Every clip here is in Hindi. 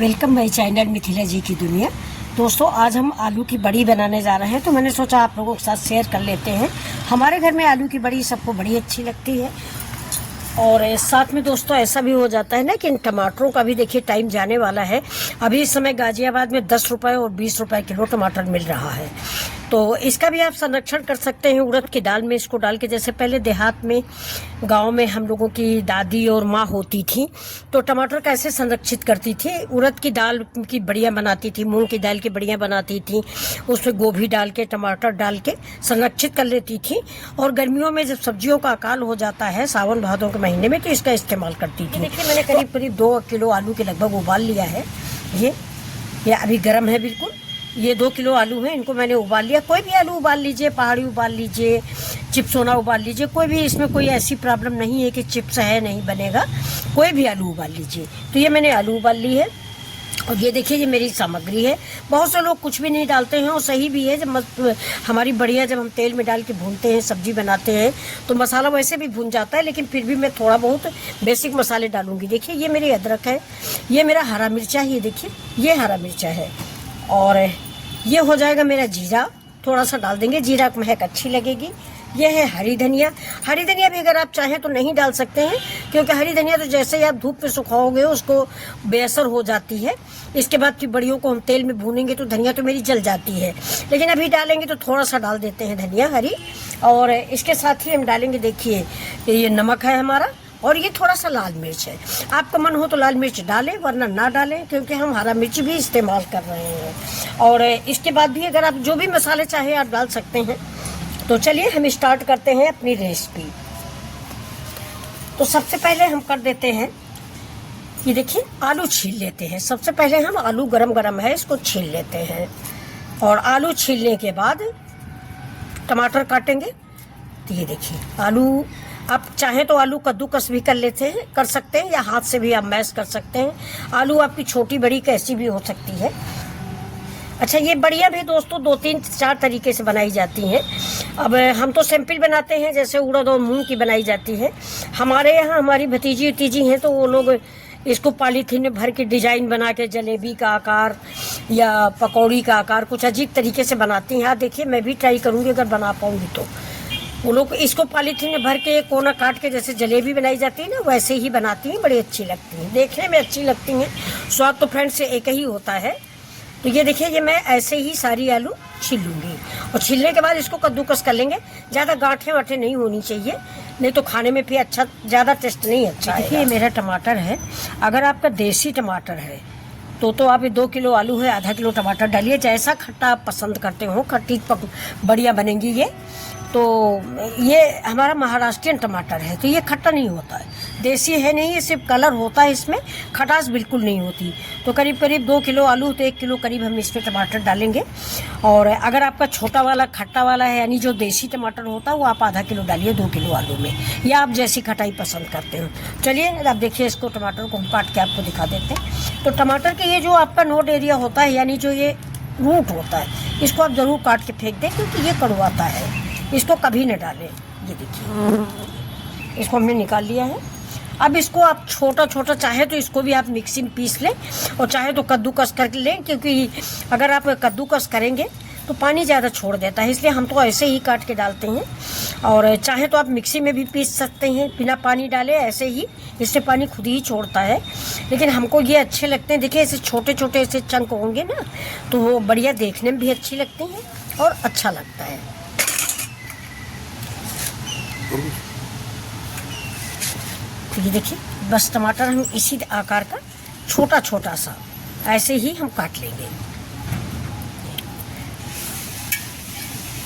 वेलकम माई चैनल मिथिला जी की दुनिया। दोस्तों, आज हम आलू की बड़ी बनाने जा रहे हैं, तो मैंने सोचा आप लोगों के साथ शेयर कर लेते हैं। हमारे घर में आलू की बड़ी सबको बड़ी अच्छी लगती है। और साथ में दोस्तों ऐसा भी हो जाता है ना कि इन टमाटरों का भी देखिए टाइम जाने वाला है। अभी इस समय गाजियाबाद में 10 रुपये और 20 रुपये किलो टमाटर मिल रहा है, तो इसका भी आप संरक्षण कर सकते हैं उड़द की दाल में इसको डाल के। जैसे पहले देहात में, गांव में हम लोगों की दादी और माँ होती थी, तो टमाटर कैसे संरक्षित करती थी, उड़द की दाल की बढ़िया बनाती थी, मूंग की दाल की बढ़िया बनाती थी, उसमें गोभी डाल के टमाटर डाल के संरक्षित कर लेती थी। और गर्मियों में जब सब्जियों का अकाल हो जाता है सावन भादों के महीने में, तो इसका इस्तेमाल करती थी। देखिए मैंने करीब 2 किलो आलू के लगभग उबाल लिया है। ये अभी गर्म है बिल्कुल। ये 2 किलो आलू हैं, इनको मैंने उबाल लिया। कोई भी आलू उबाल लीजिए, पहाड़ी उबाल लीजिए, चिप्स सोना उबाल लीजिए, कोई भी, इसमें कोई ऐसी प्रॉब्लम नहीं है कि चिप्स है नहीं बनेगा, कोई भी आलू उबाल लीजिए। तो ये मैंने आलू उबाल ली है। और ये देखिए ये मेरी सामग्री है। बहुत से लोग कुछ भी नहीं डालते हैं और सही भी है। जब हमारी बढ़िया जब हम तेल में डाल के भूनते हैं, सब्जी बनाते हैं, तो मसाला वैसे भी भून जाता है, लेकिन फिर भी मैं थोड़ा बहुत बेसिक मसाले डालूंगी। देखिए ये मेरी अदरक है, ये मेरा हरा मिर्चा है, ये देखिए ये हरा मिर्चा है। और ये हो जाएगा मेरा जीरा, थोड़ा सा डाल देंगे, जीरा की महक अच्छी लगेगी। ये है हरी धनिया। हरी धनिया भी अगर आप चाहें तो नहीं डाल सकते हैं, क्योंकि हरी धनिया तो जैसे ही आप धूप पे सुखाओगे उसको बेअसर हो जाती है। इसके बाद की बड़ियों को हम तेल में भूनेंगे तो धनिया तो मेरी जल जाती है, लेकिन अभी डालेंगे तो थोड़ा सा डाल देते हैं धनिया हरी। और इसके साथ ही हम डालेंगे, देखिए ये नमक है हमारा, और ये थोड़ा सा लाल मिर्च है। आपका मन हो तो लाल मिर्च डालें, वरना ना डालें, क्योंकि हम हरा मिर्च भी इस्तेमाल कर रहे हैं। और इसके बाद भी अगर आप जो भी मसाले चाहे आप डाल सकते हैं। तो चलिए हम स्टार्ट करते हैं अपनी रेसिपी। तो सबसे पहले हम कर देते हैं, ये देखिए आलू छील लेते हैं। सबसे पहले हम आलू गरम है इसको छील लेते हैं। और आलू छीलने के बाद टमाटर काटेंगे। तो ये देखिए आलू, आप चाहें तो आलू कद्दूकस भी कर सकते हैं, या हाथ से भी आप मैश कर सकते हैं। आलू आपकी छोटी बड़ी कैसी भी हो सकती है। अच्छा, ये बढ़िया भी दोस्तों 2, 3, 4 तरीके से बनाई जाती हैं। अब हम तो सिंपल बनाते हैं, जैसे उड़द और मूंग की बनाई जाती है। हमारे यहाँ हमारी भतीजी उतीजी हैं, तो वो लोग इसको पॉलीथीन में भर के डिजाइन बना के जलेबी का आकार या पकौड़ी का आकार कुछ अजीब तरीके से बनाती हैं। हाँ देखिए, मैं भी ट्राई करूँगी अगर बना पाऊँगी तो। वो लोग इसको पॉलीथीन में भर के कोना काट के जैसे जलेबी बनाई जाती है ना, वैसे ही बनाती हैं। बड़ी अच्छी लगती हैं, देखने में अच्छी लगती हैं। स्वाद तो फ्रेंड से एक ही होता है। तो ये देखिए, ये मैं ऐसे ही सारी आलू छील लूँगी, और छीलने के बाद इसको कद्दूकस कर लेंगे। ज़्यादा गांठें वाठें नहीं होनी चाहिए, नहीं तो खाने में फिर अच्छा ज़्यादा टेस्ट नहीं अच्छा है। देखिए मेरा टमाटर है। अगर आपका देसी टमाटर है तो आप 2 किलो आलू है, आधा किलो टमाटर डालिए। जैसा खट्टा आप पसंद करते हो, खट्टी बढ़िया बनेंगी ये। तो ये हमारा महाराष्ट्रियन टमाटर है, तो ये खट्टा नहीं होता है, देसी है नहीं, ये सिर्फ कलर होता है, इसमें खटास बिल्कुल नहीं होती। तो करीब 2 किलो आलू तो 1 किलो करीब हम इसमें टमाटर डालेंगे। और अगर आपका छोटा वाला खट्टा वाला है, यानी जो देसी टमाटर होता है, वो आप आधा किलो डालिए 2 किलो आलू में, या आप जैसी खटाई पसंद करते हो। चलिए आप देखिए, इसको टमाटर को हम काट के आपको दिखा देते हैं। तो टमाटर के ये जो आपका नोट एरिया होता है, यानी जो ये रूट होता है, इसको आप ज़रूर काट के फेंक दें, क्योंकि ये कड़वाता है, इसको कभी न डालें। ये देखिए इसको हमने निकाल लिया है। अब इसको आप छोटा चाहे तो इसको भी आप मिक्सी में पीस लें, और चाहे तो कद्दूकस कर लें, क्योंकि अगर आप कद्दूकस करेंगे तो पानी ज़्यादा छोड़ देता है, इसलिए हम तो ऐसे ही काट के डालते हैं। और चाहे तो आप मिक्सी में भी पीस सकते हैं बिना पानी डाले, ऐसे ही, इससे पानी खुद ही छोड़ता है। लेकिन हमको ये अच्छे लगते हैं। देखिए ऐसे छोटे ऐसे चंक होंगे ना, तो वो बढ़िया देखने में भी अच्छी लगती हैं और अच्छा लगता है। तो ये देखिए, बस टमाटर हम इसी आकार का छोटा सा ऐसे ही हम काट लेंगे।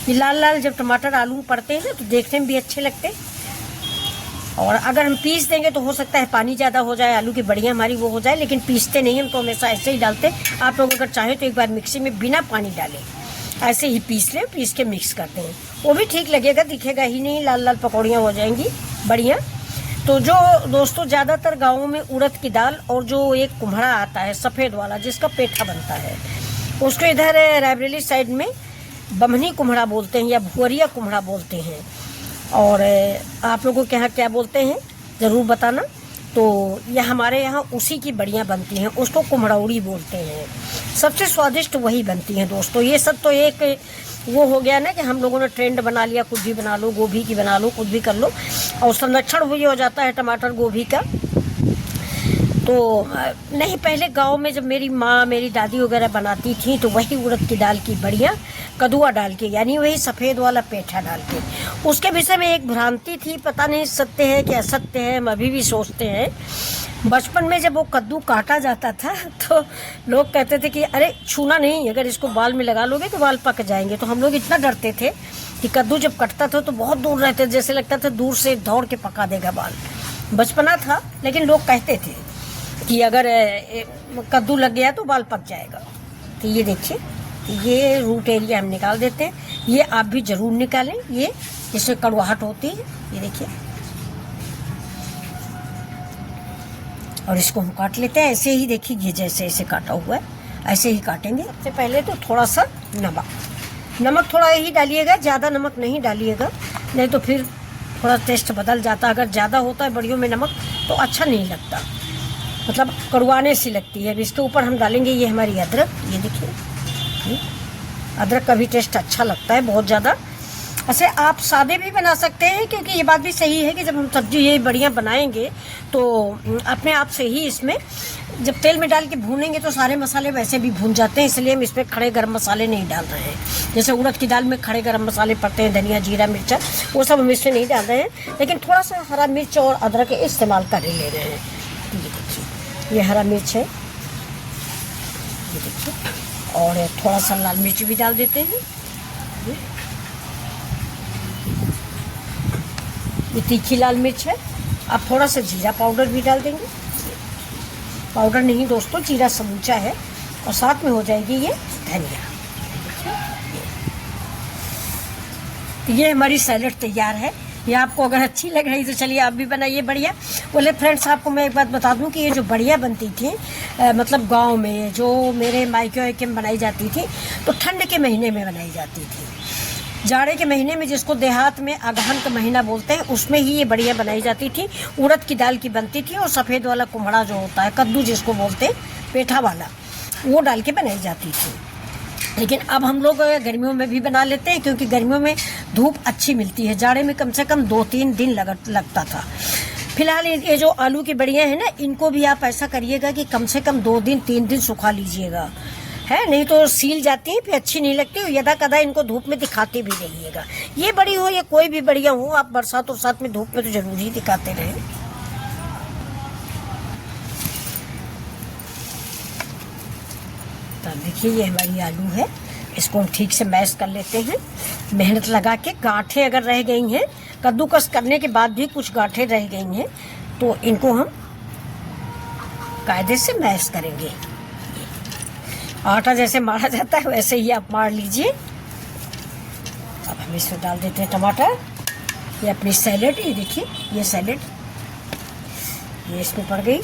ये लाल जब टमाटर आलू पड़ते हैं ना, तो देखने में भी अच्छे लगते हैं। और अगर हम पीस देंगे तो हो सकता है पानी ज़्यादा हो जाए, आलू की बढ़िया हमारी वो हो जाए, लेकिन पीसते नहीं हम, तो हमेशा ऐसे ही डालते। आप लोग अगर चाहें तो एक बार मिक्सी में बिना पानी डालें ऐसे ही पीस लें, पीस के मिक्स करते हैं, वो भी ठीक लगेगा, दिखेगा ही नहीं, लाल पकौड़ियाँ हो जाएंगी बढ़िया। तो जो दोस्तों ज़्यादातर गाँवों में उड़द की दाल और जो एक कुम्हड़ा आता है सफ़ेद वाला, जिसका पेठा बनता है, उसको इधर रायबरेली साइड में बमनी कुम्हड़ा बोलते हैं या भुअरिया कुम्हड़ा बोलते हैं। और आप लोगों के यहाँ क्या बोलते हैं ज़रूर बताना। तो ये हमारे यहाँ उसी की बढ़िया बनती हैं, उसको कुम्हड़ौड़ी बोलते हैं। सबसे स्वादिष्ट वही बनती हैं दोस्तों। ये सब तो एक वो हो गया ना कि हम लोगों ने ट्रेंड बना लिया, कुछ भी बना लो, गोभी की बना लो, कुछ भी कर लो, और संरक्षण हुई हो जाता है टमाटर गोभी का। तो नहीं, पहले गांव में जब मेरी माँ मेरी दादी वगैरह बनाती थी तो वही उड़द की दाल की बढ़िया कदुआ डाल के, यानी वही सफ़ेद वाला पेठा डाल के। उसके विषय में एक भ्रांति थी, पता नहीं सत्य है कि असत्य है, हम अभी भी सोचते हैं। बचपन में जब वो कद्दू काटा जाता था तो लोग कहते थे कि अरे छूना नहीं, अगर इसको बाल में लगा लोगे तो बाल पक जाएंगे। तो हम लोग इतना डरते थे कि कद्दू जब कटता था तो बहुत दूर रहते, जैसे लगता था दूर से दौड़ के पका देगा बाल। बचपना था, लेकिन लोग कहते थे कि अगर कद्दू लग गया तो बाल पक जाएगा। तो ये देखिए, ये रूट एरिया हम निकाल देते हैं। ये आप भी ज़रूर निकालें, ये इसमें कड़वाहट होती है। ये देखिए, और इसको हम काट लेते हैं ऐसे ही। देखिए ये जैसे ऐसे काटा हुआ है ऐसे ही काटेंगे। सबसे पहले तो थोड़ा सा नमक थोड़ा ही डालिएगा, ज़्यादा नमक नहीं डालिएगा, नहीं तो फिर थोड़ा टेस्ट बदल जाता है। अगर ज़्यादा होता है बड़ियों में नमक तो अच्छा नहीं लगता, मतलब कड़वाने सी लगती है। अब इसके ऊपर हम डालेंगे ये हमारी अदरक। ये देखिए, अदरक का भी टेस्ट अच्छा लगता है बहुत ज़्यादा। ऐसे आप सादे भी बना सकते हैं, क्योंकि ये बात भी सही है कि जब हम सब्जी ये बढ़िया बनाएंगे तो अपने आप से ही इसमें जब तेल में डाल के भूनेंगे तो सारे मसाले वैसे भी भून जाते हैं। इसलिए हम इसमें खड़े गरम मसाले नहीं डाल रहे हैं। जैसे उड़द की दाल में खड़े गरम मसाले पड़ते हैं, धनिया जीरा मिर्चा, वो सब हम इसमें नहीं डाल रहे हैं, लेकिन थोड़ा सा हरा मिर्च और अदरक इस्तेमाल कर ले रहे हैं। ये देखिए, ये हरा मिर्च है, ये देखिए, और थोड़ा सा लाल मिर्च भी डाल देते हैं। ये तीखी लाल मिर्च है। अब थोड़ा सा जीरा पाउडर भी डाल देंगे। पाउडर नहीं दोस्तों, जीरा समूचा है, और साथ में हो जाएगी ये धनिया। ये हमारी सैलेड तैयार है। ये आपको अगर अच्छी लग रही तो चलिए आप भी बनाइए बढ़िया। बोले फ्रेंड्स, आपको मैं एक बात बता दूं कि ये जो बढ़िया बनती थी मतलब गांव में जो मेरे मायके में बनाई जाती थी, तो ठंड के महीने में बनाई जाती थी। जाड़े के महीने में, जिसको देहात में अगहन का महीना बोलते हैं, उसमें ही ये बढ़िया बनाई जाती थी। उड़द की दाल की बनती थी, और सफ़ेद वाला कुम्हड़ा जो होता है, कद्दू जिसको बोलते हैं, पेठा वाला, वो डाल के बनाई जाती थी। लेकिन अब हम लोग गर्मियों में भी बना लेते हैं, क्योंकि गर्मियों में धूप अच्छी मिलती है। जाड़े में कम से कम 2-3 दिन लगता था। फिलहाल ये जो आलू की बड़ियाँ हैं ना, इनको भी आप ऐसा करिएगा कि कम से कम 2 दिन 3 दिन सुखा लीजिएगा, है, नहीं तो सील जाती है, फिर अच्छी नहीं लगती। यदा कदा इनको धूप में दिखाते भी रहिएगा। ये बड़ी हो या कोई भी बढ़िया हो, आप बरसात और साथ में धूप में तो जरूर ही दिखाते रहें। तो देखिए, ये हमारी आलू है, इसको हम ठीक से मैश कर लेते हैं मेहनत लगा के। गांठें अगर रह गई हैं, कद्दूकस करने के बाद भी कुछ गांठें रह गई हैं, तो इनको हम कायदे से मैश करेंगे। आटा जैसे मारा जाता है वैसे ही आप मार लीजिए। अब हम इसमें डाल देते हैं टमाटर। ये अपनी सैलेड, ये देखिए, ये सैलेड ये इसमें पड़ गई।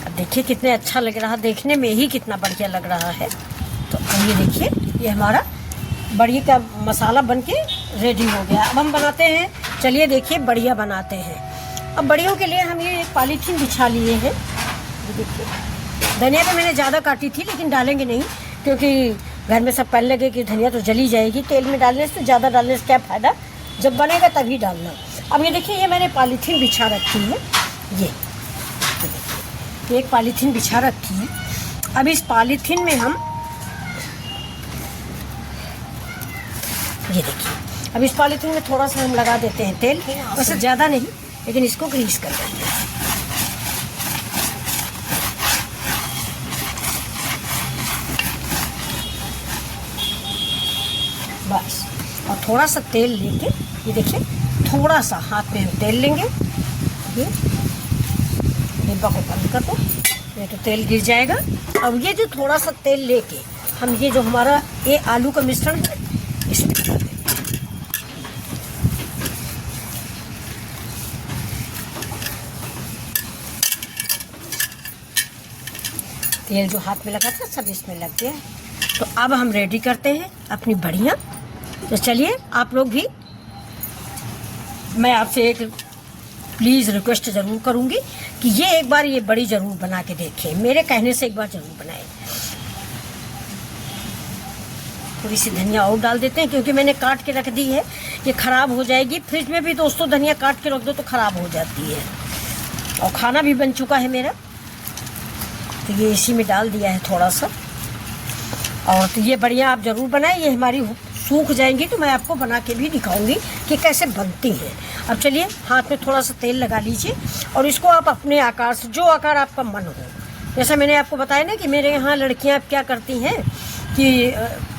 अब देखिए कितने अच्छा लग रहा, देखने में ही कितना बढ़िया लग रहा है। तो अब ये देखिए, ये हमारा बड़ी का मसाला बनके रेडी हो गया। अब हम बनाते हैं, चलिए देखिए बढ़िया बनाते हैं। अब बड़ियों के लिए हम ये एक पॉलीथीन बिछा लिए हैं। ये देखिए, धनिया तो मैंने ज़्यादा काटी थी, लेकिन डालेंगे नहीं, क्योंकि घर में सब कहने लगे कि धनिया तो जली जाएगी तेल में डालने से, ज़्यादा डालने से क्या फ़ायदा, जब बनेगा तभी डालना। अब ये देखिए, ये मैंने पॉलीथीन बिछा रखी है। ये एक पॉलीथीन बिछा रखी है। अब इस पॉलीथीन में हम, ये देखिए, अब इस पॉलीथीन में थोड़ा सा हम लगा देते हैं तेल, वैसे ज़्यादा नहीं, लेकिन इसको ग्रीस कर देते हैं। बस, और थोड़ा सा तेल लेके, ये देखिए, थोड़ा सा हाथ में हम तेल लेंगे। ये डिब्बा को बंद कर दो, नहीं तो तेल गिर जाएगा। अब ये जो थोड़ा सा तेल लेके हम ये जो हमारा ये आलू का मिश्रण है, इसमें डाल देंगे। तेल जो हाथ में लगा था सब इसमें लग गया है। तो अब हम रेडी करते हैं अपनी बढ़िया तो चलिए आप लोग भी, मैं आपसे एक प्लीज़ रिक्वेस्ट ज़रूर करूँगी कि ये एक बार ये बड़ी ज़रूर बना के देखें, मेरे कहने से एक बार ज़रूर बनाएं। थोड़ी सी धनिया और डाल देते हैं क्योंकि मैंने काट के रख दी है, ये ख़राब हो जाएगी। फ्रिज में भी दोस्तों धनिया काट के रख दो तो ख़राब हो जाती है। और खाना भी बन चुका है मेरा, तो ये इसी में डाल दिया है थोड़ा सा। और तो ये बढ़िया आप ज़रूर बनाएं, ये हमारी सूख जाएंगी तो मैं आपको बना के भी दिखाऊंगी कि कैसे बनती है। अब चलिए हाथ में थोड़ा सा तेल लगा लीजिए और इसको आप अपने आकार से, जो आकार आपका मन हो, जैसा मैंने आपको बताया ना कि मेरे यहाँ लड़कियाँ क्या करती हैं कि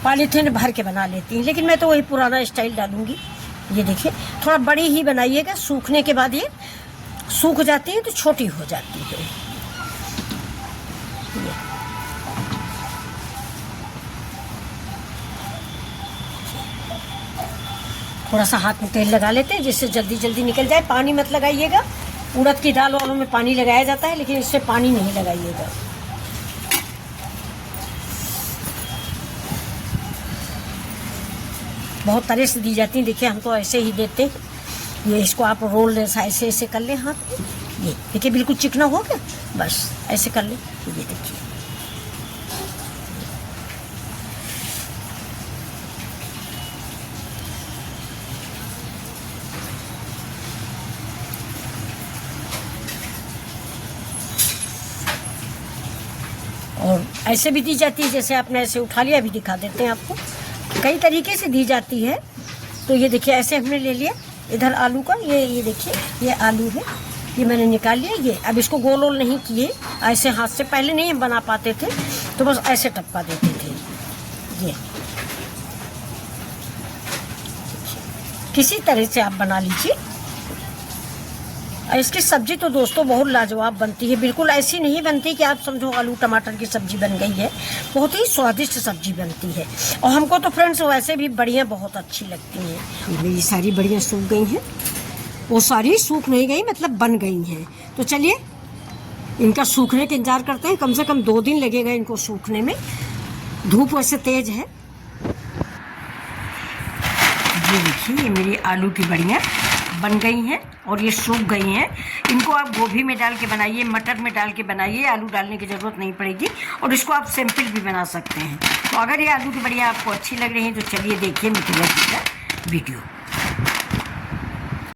पॉलीथीन भर के बना लेती हैं, लेकिन मैं तो वही पुराना स्टाइल डालूंगी। ये देखिए थोड़ा बड़ी ही बनाइएगा, सूखने के बाद ये सूख जाती है तो छोटी हो जाती है। थोड़ा सा हाथ में तेल लगा लेते हैं जिससे जल्दी जल्दी निकल जाए। पानी मत लगाइएगा, उड़द की दाल वालों में पानी लगाया जाता है, लेकिन इससे पानी नहीं लगाइएगा। बहुत तरह से दी जाती हैं, देखिए हम तो ऐसे ही देते हैं। ये इसको आप रोल ऐसे ऐसे कर लें हाथ में, ये देखिए बिल्कुल चिकना हो गया, बस ऐसे कर लें। ये देखिए और ऐसे भी दी जाती है, जैसे आपने ऐसे उठा लिया, अभी दिखा देते हैं आपको। कई तरीके से दी जाती है। तो ये देखिए ऐसे हमने ले लिया इधर आलू का, ये देखिए ये आलू है, ये मैंने निकाल लिया। ये अब इसको गोल गोल नहीं किए, ऐसे हाथ से पहले नहीं हम बना पाते थे तो बस ऐसे टपका देते थे। ये किसी तरह से आप बना लीजिए। इसकी सब्जी तो दोस्तों बहुत लाजवाब बनती है, बिल्कुल ऐसी नहीं बनती कि आप समझो आलू टमाटर की सब्जी बन गई है। बहुत ही स्वादिष्ट सब्जी बनती है और हमको तो फ्रेंड्स वैसे भी बड़ियाँ बहुत अच्छी लगती हैं। मेरी सारी बड़ियाँ सूख गई हैं, वो सारी सूख नहीं गई मतलब बन गई हैं। तो चलिए इनका सूखने का इंतजार करते हैं, कम से कम 2 दिन लगेगा इनको सूखने में, धूप वैसे तेज है। ये देखिए ये मेरी आलू की बड़ियाँ बन गई हैं और ये सूख गई हैं। इनको आप गोभी में डाल के बनाइए, मटर में डाल के बनाइए, आलू डालने की ज़रूरत नहीं पड़ेगी। और इसको आप सिंपल भी बना सकते हैं। तो अगर ये आलू की बड़ियाँ आपको अच्छी लग रही हैं तो चलिए देखिए मिथिला जी का वीडियो।